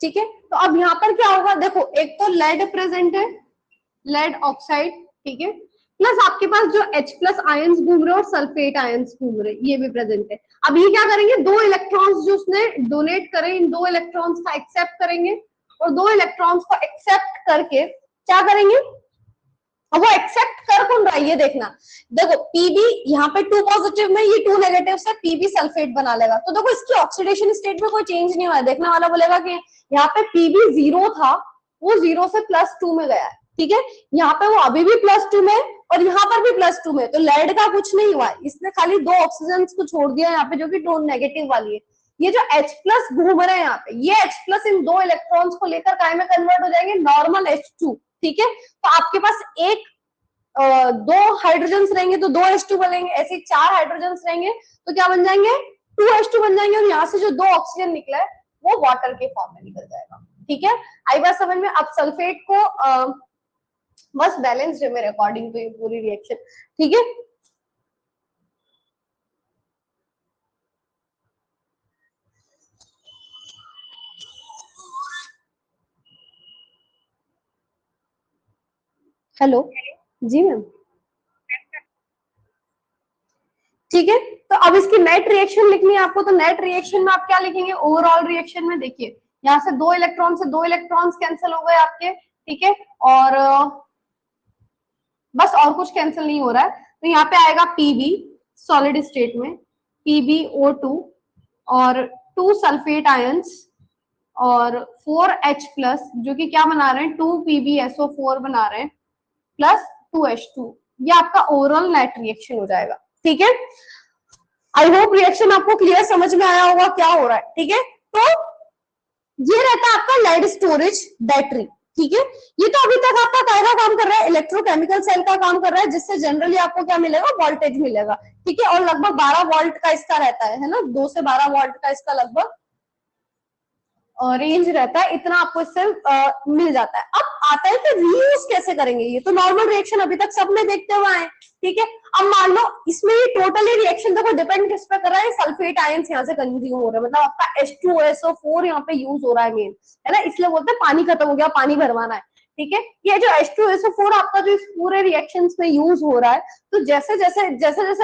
ठीक है, तो अब यहाँ पर क्या होगा, देखो एक तो लेड प्रेजेंट है, लेड ऑक्साइड, ठीक है, प्लस आपके पास जो H+ आयंस घूम रहे और सल्फेट आयंस घूम रहे, ये भी प्रेजेंट है। अब ये क्या करेंगे, 2 इलेक्ट्रॉन्स जो उसने डोनेट करे, इन 2 इलेक्ट्रॉन्स का एक्सेप्ट करेंगे, और 2 इलेक्ट्रॉन्स को एक्सेप्ट करके क्या करेंगे, अब वो एक्सेप्ट कर कौन रहा है ये देखना। देखो पीबी यहाँ पे 2 पॉजिटिव में, ये 2 नेगेटिव से पीबी सल्फेट बना लेगा, तो देखो इसकी ऑक्सीडेशन स्टेट में कोई चेंज नहीं हुआ है। देखने वाला बोलेगा कि यहाँ पे पीबी 0 था, वो 0 से +2 में गया है, ठीक है। यहाँ पे वो अभी भी +2 में और यहाँ पर भी +2 में, तो लेड का कुछ नहीं हुआ है, इसने खाली 2 ऑक्सीजन को छोड़ दिया यहाँ पे, जो कि टोन नेगेटिव वाली है। ये जो H+ घूम रहे हैं यहाँ पे, ये H+ इन 2 इलेक्ट्रॉन्स को लेकर काय में कन्वर्ट हो जाएंगे, नॉर्मल H2, ठीक है। तो आपके पास एक 2 हाइड्रोजन रहेंगे तो 2 H2 बनेंगे, ऐसे 4 हाइड्रोजन रहेंगे तो क्या बन जाएंगे, 2 H2 बन जाएंगे, और यहाँ से जो 2 ऑक्सीजन निकला है वो वाटर के फॉर्म में निकल जाएगा, ठीक है। आई बात समझ में। अब सल्फेट को बस बैलेंस है मेरे अकॉर्डिंग टू ये पूरी रिएक्शन, ठीक है। हेलो, जी मैम, ठीक है। तो अब इसकी नेट रिएक्शन लिखनी है आपको, तो नेट रिएक्शन में आप क्या लिखेंगे, ओवरऑल रिएक्शन में देखिए यहाँ से दो इलेक्ट्रॉन्स कैंसिल हो गए आपके, ठीक है, और बस और कुछ कैंसिल नहीं हो रहा है, तो यहाँ पे आएगा पीबी सॉलिड स्टेट में, PbO2 और 2 सल्फेट आयंस और 4H प्लस, जो कि क्या बना रहे हैं, 2PbSO4 बना रहे हैं, प्लस 2H2। ये आपका ओवरऑल नेट रिएक्शन हो जाएगा, ठीक है। आई होप रिएक्शन आपको क्लियर समझ में आया होगा क्या हो रहा है, ठीक है। तो ये रहता है आपका लेड स्टोरेज बैटरी, ठीक है। ये तो अभी तक आपका क्या काम कर रहा है, इलेक्ट्रोकेमिकल सेल का काम कर रहा है, जिससे जनरली आपको क्या मिलेगा, वोल्टेज मिलेगा, ठीक है। और लगभग 12 वोल्ट का इसका रहता है ना, 2 से 12 वोल्ट का इसका लगभग रेंज रहता है, इतना आपको इससे मिल जाता है। अब आता है कि रीयूज कैसे करेंगे, ये तो नॉर्मल रिएक्शन अभी तक सब में देखते हुए आए, ठीक है। अब मान लो इसमें ये टोटली रिएक्शन देखो डिपेंड किस पे कर रहा है, सल्फेट आयंस यहाँ से कंज्यूम हो रहे हैं, मतलब आपका H2SO4 यहाँ पे यूज हो रहा है मेन, है ना, इसलिए बोलते हैं पानी खत्म हो गया, पानी भरवाना है, ठीक है। ये जो H2SO4 आपका जो इस पूरे रिएक्शंस में यूज हो रहा है, तो जैसे जैसे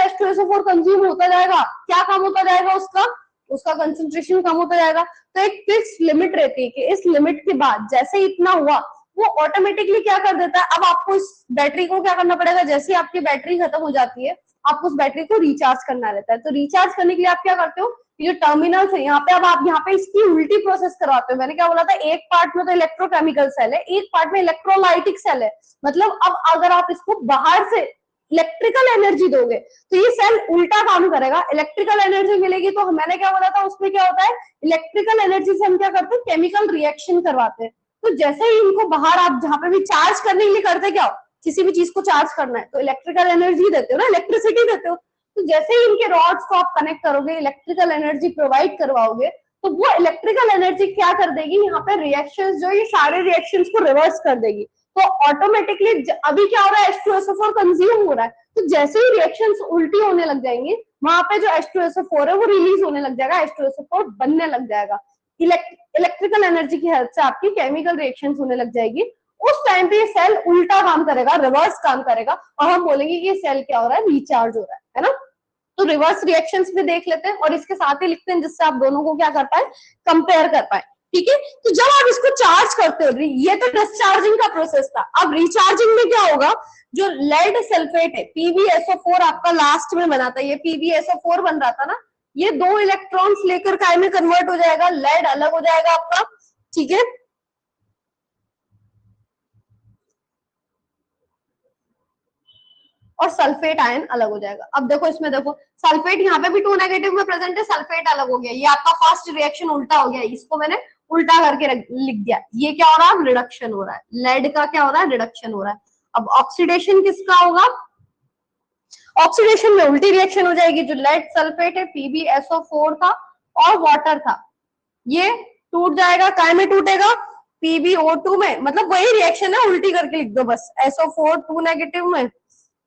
H2SO4 कंज्यूम होता जाएगा, क्या काम होता जाएगा उसका, उसका कंसंट्रेशन कम होता जाएगा। तो एक फिक्स लिमिट रहती है कि इस लिमिट के बाद जैसे इतना हुआ, वो ऑटोमेटिकली क्या कर देता है, अब आपको इस बैटरी को क्या करना पड़ेगा, जैसे आपकी बैटरी खत्म हो जाती है, आपको उस बैटरी को रिचार्ज करना रहता है। तो रिचार्ज करने के लिए आप क्या करते हो, ये जो टर्मिनल्स है यहाँ पे, अब आप यहाँ पे इसकी उल्टी प्रोसेस करवाते हो। मैंने क्या बोला था, एक पार्ट में तो इलेक्ट्रोकेमिकल सेल है, एक पार्ट में इलेक्ट्रोलाइटिक सेल है, मतलब अब अगर आप इसको बाहर से इलेक्ट्रिकल एनर्जी दोगे तो ये सेल उल्टा काम करेगा, इलेक्ट्रिकल एनर्जी मिलेगी, तो मैंने क्या बोला था उसमें क्या होता है, इलेक्ट्रिकल एनर्जी से हम क्या करते हैं, केमिकल रिएक्शन करवाते हैं। तो जैसे ही इनको बाहर आप जहां पे भी चार्ज करने के लिए करते क्या हो, किसी भी चीज को चार्ज करना है तो इलेक्ट्रिकल एनर्जी देते हो ना, इलेक्ट्रिसिटी देते हो। तो जैसे ही इनके रॉड्स को आप कनेक्ट करोगे, इलेक्ट्रिकल एनर्जी प्रोवाइड करवाओगे, तो वो इलेक्ट्रिकल एनर्जी क्या कर देगी, यहाँ पे रिएक्शंस जो ये सारे रिएक्शंस को रिवर्स कर देगी। तो ऑटोमेटिकली अभी क्या हो रहा है, H2SO4 कंज्यूम हो रहा है, तो जैसे ही रिएक्शंस उल्टी होने लग जाएंगी, वहां पे जो H2SO4 है वो रिलीज होने लग जाएगा, H2SO4 बनने लग जाएगा। इलेक्ट्रिकल एनर्जी की हेल्प से आपकी केमिकल रिएक्शंस होने लग जाएगी। उस टाइम पे ये सेल उल्टा काम करेगा, रिवर्स काम करेगा, और हम बोलेंगे कि ये सेल क्या हो रहा है, रिचार्ज हो रहा है ना। तो रिवर्स रिएक्शंस भी देख लेते हैं और इसके साथ ही लिखते हैं, जिससे आप दोनों को क्या कर पाए, कंपेयर कर पाए, ठीक है। तो जब आप इसको चार्ज करते हो, ये तो डिस्चार्जिंग का प्रोसेस था, अब रिचार्जिंग में क्या होगा, जो लेड सल्फेट है, PbSO4 आपका लास्ट में बना था, ये PbSO4 बन रहा था ना, ये 2 इलेक्ट्रॉन्स लेकर काय में कन्वर्ट हो जाएगा, लेड अलग हो जाएगा आपका, ठीक है। और सल्फेट आयन अलग हो जाएगा। अब देखो इसमें, देखो सल्फेट यहाँ पे भी 2 नेगेटिव में प्रेजेंट है, सल्फेट अलग हो गया, ये आपका फर्स्ट रिएक्शन उल्टा हो गया, इसको मैंने उल्टा करके लिख दिया। ये क्या हो रहा है, रिडक्शन हो रहा है, लेड का क्या हो रहा है, रिडक्शन हो रहा है। अब ऑक्सीडेशन किसका होगा, ऑक्सीडेशन में उल्टी रिएक्शन हो जाएगी, जो लेड सल्फेट है PbSO4 था और वाटर था, ये टूट जाएगा, काय में टूटेगा, PbO2 में, मतलब वही रिएक्शन है, उल्टी करके लिख दो बस, SO4 2 नेगेटिव में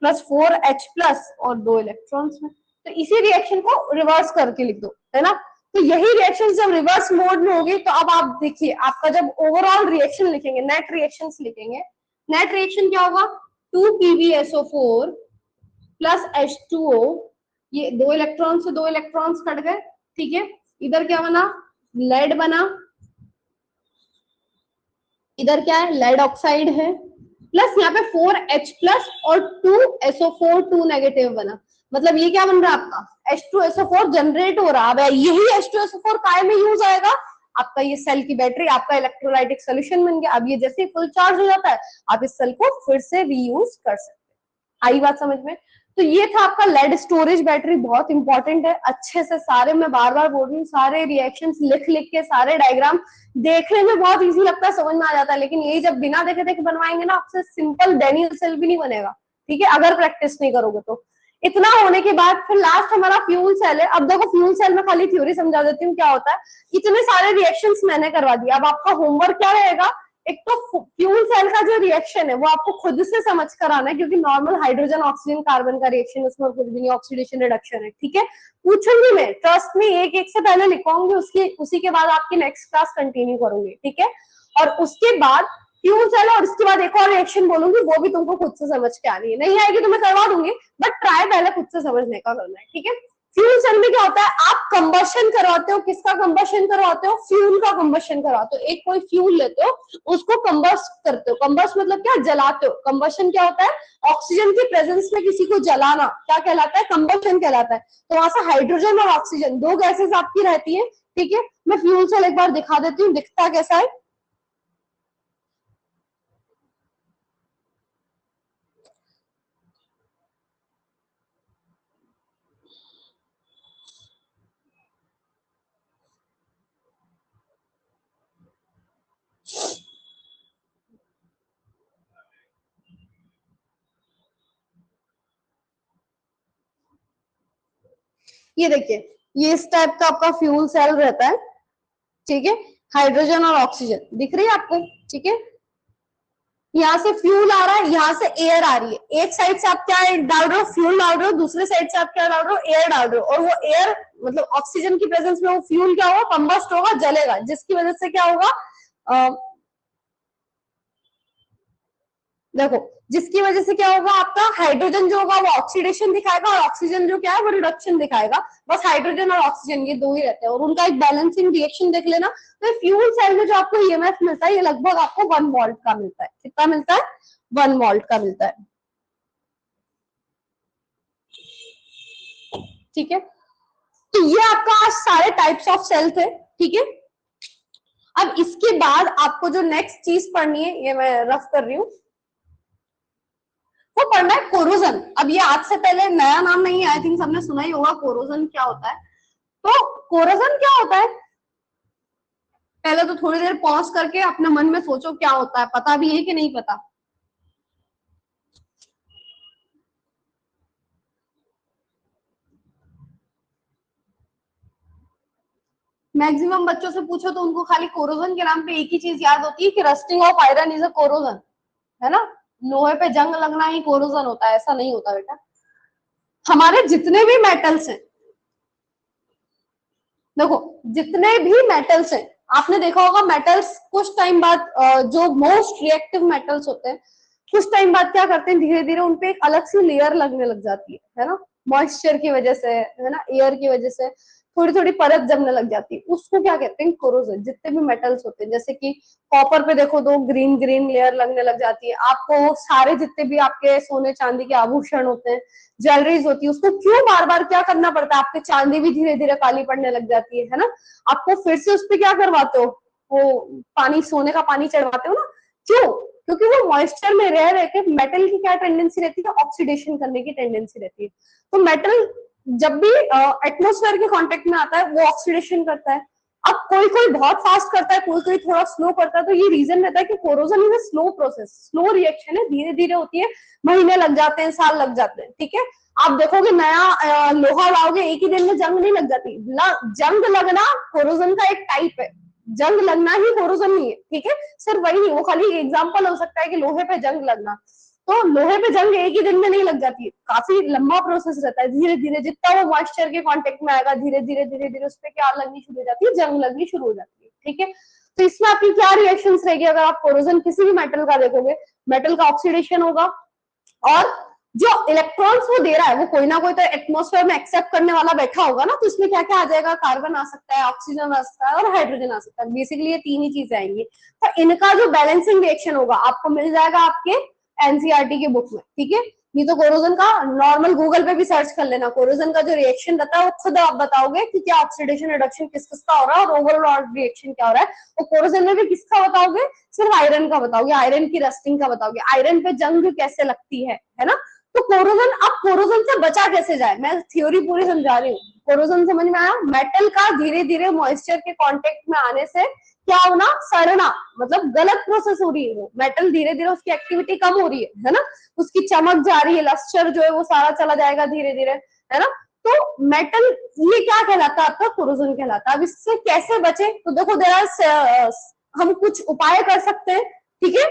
प्लस 4H प्लस और 2 इलेक्ट्रॉन्स में, तो इसी रिएक्शन को रिवर्स करके लिख दो, है ना। तो यही रिएक्शन जब रिवर्स मोड में होगी, तो अब आप देखिए आपका जब ओवरऑल रिएक्शन लिखेंगे, नेट रिएक्शन लिखेंगे, नेट रिएक्शन क्या होगा, 2PbSO4 प्लस H2O, ये 2 इलेक्ट्रॉन से 2 इलेक्ट्रॉन्स कट गए, ठीक है। इधर क्या बना, लेड बना, इधर क्या है, लेड ऑक्साइड है, प्लस यहाँ पे 4H प्लस और 2SO4 2 नेगेटिव बना, मतलब ये क्या बन रहा है आपका, H2SO4 जनरेट हो रहा है। यही H2SO4 काय में यूज आएगा, आपका ये सेल की बैटरी, आपका इलेक्ट्रोलाइटिक सोल्यूशन बन गया। अब ये जैसे ही फुल चार्ज हो जाता है, आप इस सेल को फिर से रीयूज कर सकते हैं। आई बात समझ में। तो ये था आपका लेड स्टोरेज बैटरी, बहुत इंपॉर्टेंट है, अच्छे से सारे, मैं बार बार बोल रही हूँ, सारे रिएक्शंस लिख लिख के, सारे डायग्राम देखने में बहुत इजी लगता है, समझ में आ जाता है, लेकिन यही जब बिना देखे देखे बनवाएंगे ना, आपसे सिंपल डेनियल सेल भी नहीं बनेगा, ठीक है, अगर प्रैक्टिस नहीं करोगे तो। इतना होने के बाद फिर लास्ट हमारा फ्यूल सेल है। अब देखो फ्यूल सेल में खाली थ्योरी समझा देती हूँ क्या होता है। इतने सारे रिएक्शंस मैंने करवा दिया, अब आपका होमवर्क क्या रहेगा, एक तो फ्यूल सेल का जो रिएक्शन है वो आपको खुद से समझ कर आना है, क्योंकि नॉर्मल हाइड्रोजन ऑक्सीजन कार्बन का रिएक्शन, उसमें कुछ भी नहीं, ऑक्सीडेशन रिडक्शन है, ठीक है। पूछूंगी मैं, ट्रस्ट में, एक एक से पहले लिखवाऊंगी, उसी के बाद आपकी नेक्स्ट क्लास कंटिन्यू करूंगी, ठीक है। और उसके बाद फ्यूल सेल और इसके बाद एक और रिएक्शन बोलूंगी, वो भी तुमको खुद से समझ के आनी है, नहीं आएगी तो मैं करवा दूंगी, बट ट्राई पहले खुद से समझने का करना है, ठीक है। फ्यूल सेल में क्या होता है, आप कंबशन करवाते हो, किसका कंबशन करवाते हो, फ्यूल का कंबशन करवाते हो। एक कोई फ्यूल लेते हो, उसको कंबस्ट करते हो। कंबस्ट मतलब क्या, जलाते हो। कंबशन क्या होता है, ऑक्सीजन के प्रेजेंस में किसी को जलाना, क्या कहलाता है, कंबशन कहलाता है। तो वहां से हाइड्रोजन और ऑक्सीजन दो गैसेस आपकी रहती है, ठीक है। मैं फ्यूल सेल एक बार दिखा देती हूँ, दिखता कैसा है। ये देखिए, ये इस टाइप का आपका फ्यूल सेल रहता है, ठीक है। हाइड्रोजन और ऑक्सीजन दिख रही है आपको, ठीक है। यहाँ से फ्यूल आ रहा है, यहाँ से एयर आ रही है। एक साइड से आप क्या डाल रहे हो, फ्यूल डाल रहे हो, दूसरे साइड से आप क्या डाल रहे हो, एयर डाल रहे हो। और वो एयर मतलब ऑक्सीजन की प्रेजेंस में वो फ्यूल क्या होगा, कंबस्ट होगा, जलेगा, जिसकी वजह से क्या होगा, देखो, जिसकी वजह से क्या होगा, आपका हाइड्रोजन जो होगा वो ऑक्सीडेशन दिखाएगा, और ऑक्सीजन जो क्या है वो रिडक्शन दिखाएगा। बस हाइड्रोजन और ऑक्सीजन ये दो ही रहते हैं, और उनका एक बैलेंसिंग रिएक्शन देख लेना। तो फ्यूल सेल में जो आपको ईएमएफ मिलता है, ये लगभग आपको 1 वोल्ट का मिलता है। कितना मिलता है, 1 वोल्ट का मिलता है, ठीक है। तो ये आपका आज सारे टाइप्स ऑफ सेल थे, ठीक है। अब इसके बाद आपको जो नेक्स्ट चीज पढ़नी है, ये मैं रफ कर रही हूँ, वो पढ़ना है कोरोजन। अब ये आज से पहले नया नाम नहीं है, आई थिंक सबने सुना ही होगा कोरोजन क्या होता है। तो कोरोजन क्या होता है, पहले तो थोड़ी देर पॉज करके अपने मन में सोचो क्या होता है, पता भी है कि नहीं पता। मैक्सिमम बच्चों से पूछो तो उनको खाली कोरोजन के नाम पे एक ही चीज याद होती है कि rusting of iron is a corrosion, है ना। लोहे पे जंग लगना ही कोरोजन होता है, ऐसा नहीं होता बेटा। हमारे जितने भी मेटल्स हैं, देखो जितने भी मेटल्स हैं, आपने देखा होगा मेटल्स कुछ टाइम बाद जो मोस्ट रिएक्टिव मेटल्स होते हैं, कुछ टाइम बाद क्या करते हैं, धीरे धीरे उनपे एक अलग सी लेयर लगने लग जाती है ना। मॉइस्चर की वजह से, है ना, एयर की वजह से थोड़ी थोड़ी परत जमने लग जाती है, उसको क्या कहते हैं, कोरोजन। जितने भी मेटल्स होते हैं, जैसे कि कॉपर पे देखो तो ग्रीन ग्रीन लेयर लगने लग जाती है। आपको सारे जितने भी आपके सोने चांदी के आभूषण होते हैं, ज्वेलरीज होती है, उसको क्यों बार बार क्या करना पड़ता है, आपकी चांदी भी धीरे धीरे काली पड़ने लग जाती है ना। आपको फिर से उस पर क्या करवाते हो, वो पानी, सोने का पानी चढ़वाते हो ना, क्यों, क्योंकि वो मॉइस्चर में रह रह के मेटल की क्या टेंडेंसी रहती है, ऑक्सीडेशन करने की टेंडेंसी रहती है। तो मेटल जब भी एटमोस्फेयर के कांटेक्ट में आता है वो ऑक्सीडेशन करता है। अब कोई कोई बहुत फास्ट करता है, कोई कोई थोड़ा स्लो करता है, तो ये रीजन रहता है कि corrosion is a slow process, slow reaction है, धीरे धीरे होती है, महीने लग जाते हैं, साल लग जाते हैं, ठीक है। आप देखोगे नया लोहा लाओगे, एक ही दिन में जंग नहीं लग जाती। जंग लगना कोरोजन का एक टाइप है, जंग लगना ही कोरोजन नहीं है, ठीक है। सिर्फ वही नहीं, वो खाली एग्जाम्पल हो सकता है कि लोहे पे जंग लगना। तो लोहे पे जंग एक ही दिन में नहीं लग जाती, काफी लंबा प्रोसेस रहता है। धीरे धीरे जितना वो मॉइस्चर के कांटेक्ट में आएगा, धीरे धीरे धीरे धीरे उस पर क्या लगनी शुरू हो जाती है, जंग लगनी शुरू हो जाती है, ठीक है। तो इसमें आपकी क्या रिएक्शंस रहेगी, अगर आप कोरोजन किसी भी मेटल का देखोगे, मेटल का ऑक्सीडेशन होगा, और जो इलेक्ट्रॉन्स वो दे रहा है, वो कोई ना कोई तो एटमोस्फेयर में एक्सेप्ट करने वाला बैठा होगा ना। तो इसमें क्या क्या आ जाएगा, कार्बन आ सकता है, ऑक्सीजन आ सकता है, और हाइड्रोजन आ सकता है। बेसिकली ये तीन ही चीजें आएंगी। तो इनका जो बैलेंसिंग रिएक्शन होगा आपको मिल जाएगा आपके एनसीईआरटी की बुक में, ठीक है। नहीं तो कोरोजन का नॉर्मल गूगल पे भी सर्च कर लेना, कोरोजन का जो रिएक्शन रहता है वो खुद आप बताओगे कि क्या ऑक्सीडेशन रिडक्शन किस किसका हो रहा है, और ओवरऑल रिएक्शन क्या हो रहा है। तो कोरोजन में भी किसका बताओगे, सिर्फ आयरन का बताओगे, आयरन की रस्टिंग का बताओगे, आयरन पे जंग कैसे लगती है ना। तो कोरोजन, अब कोरोजन से बचा कैसे जाए, मैं थ्योरी पूरी समझा रही हूँ। कोरोजन समझ में आया, मेटल का धीरे धीरे मॉइस्चर के कांटेक्ट में आने से क्या होना, सड़ना, मतलब गलत प्रोसेस हो रही है। वो मेटल धीरे धीरे उसकी एक्टिविटी कम हो रही है ना, उसकी चमक जा रही है, लस्टर जो है वो सारा चला जाएगा धीरे धीरे, है ना। तो मेटल ये क्या कहलाता है, आपका कोरोजन कहलाता है। अब इससे कैसे बचे, तो देखो देयर हम कुछ उपाय कर सकते हैं, ठीक है।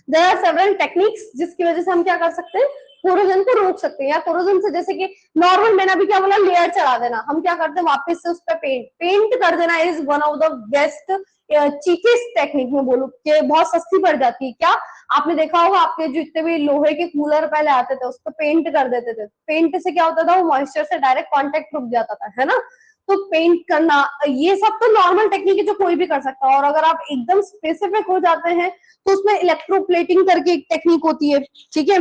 देयर आर सेवरल टेक्निक्स जिसकी वजह से हम क्या कर सकते हैं, कोरोजन को रोक सकते हैं, या कोरोजन से जैसे कि नॉर्मल मैंने अभी क्या बोला, लेयर चढ़ा देना, हम क्या करते हैं वापस से उस पर पेंट कर देना is one of the best cheapest technique में बोलूं कि बहुत सस्ती पड़ जाती है। क्या आपने देखा होगा, आपके जितने भी लोहे के कूलर पहले आते थे उस पर पेंट कर देते थे, पेंट से क्या होता था, वो मॉइस्चर से डायरेक्ट कांटेक्ट रुक जाता था, है ना। तो पेंट करना ये सब तो नॉर्मल टेक्निक है जो कोई भी कर सकता है, और अगर आप एकदम स्पेसिफिक हो जाते हैं तो उसमें इलेक्ट्रोप्लेटिंग करके एक टेक्निक होती है, ठीक है।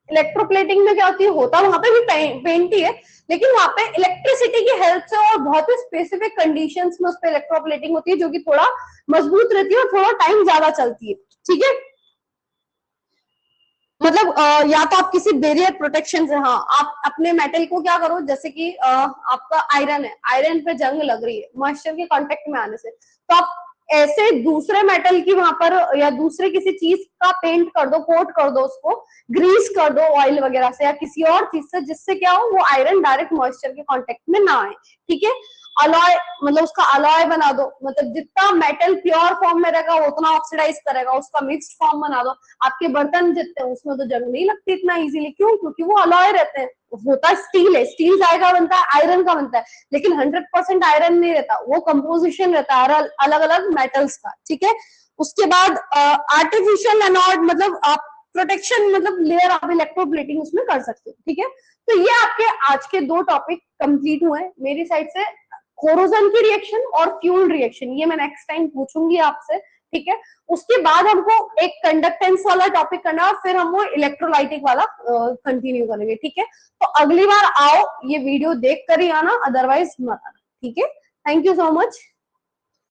इलेक्ट्रोप्लेटिंग में क्या होती है, होता वहां पे भी पेंट ही है, लेकिन वहां पे इलेक्ट्रिसिटी की हेल्प से और बहुत ही स्पेसिफिक कंडीशंस में उस पर इलेक्ट्रोप्लेटिंग होती है, जो कि थोड़ा मजबूत रहती है और थोड़ा टाइम ज्यादा चलती है, ठीक है। मतलब या तो आप किसी बैरियर प्रोटेक्शन से, हाँ आप अपने मेटल को क्या करो, जैसे कि आपका आयरन है, आयरन पे जंग लग रही है मॉइस्चर के कांटेक्ट में आने से, तो आप ऐसे दूसरे मेटल की वहां पर या दूसरे किसी चीज का पेंट कर दो, कोट कर दो, उसको ग्रीस कर दो ऑयल वगैरह से या किसी और चीज से, जिससे क्या हो वो आयरन डायरेक्ट मॉइस्चर के कांटेक्ट में ना आए, ठीक है। अलॉय मतलब उसका अलॉय बना दो, मतलब जितना मेटल प्योर फॉर्म में रहेगा उतना ऑक्सीडाइज करेगा, उसका मिक्स्ड फॉर्म बना दो। आपके बर्तन जितने हैं उसमें तो जंग नहीं लगती इतना इजीली, क्यों, क्योंकि वो अलॉय रहते हैं। होता स्टील है, स्टील का बनता है, आयरन का बनता है, लेकिन 100% आयरन नहीं रहता, वो कंपोजिशन रहता है अलग अलग मेटल्स का, ठीक है। उसके बाद आर्टिफिशियल एनोड, मतलब आप प्रोटेक्शन, मतलब लेयर आप इलेक्ट्रोप्लेटिंग उसमें कर सकते हो, ठीक है। तो ये आपके आज के 2 टॉपिक कंप्लीट हुए मेरी साइड से, कोरोजन की रिएक्शन और फ्यूल रिएक्शन, ये मैं नेक्स्ट टाइम पूछूंगी आपसे, ठीक है। उसके बाद हमको एक कंडक्टेंस वाला टॉपिक करना है, फिर हम वो इलेक्ट्रोलाइटिक वाला कंटिन्यू करेंगे, ठीक है। तो अगली बार आओ, ये वीडियो देख कर ही आना, अदरवाइज मत आना, ठीक है। Thank you so much.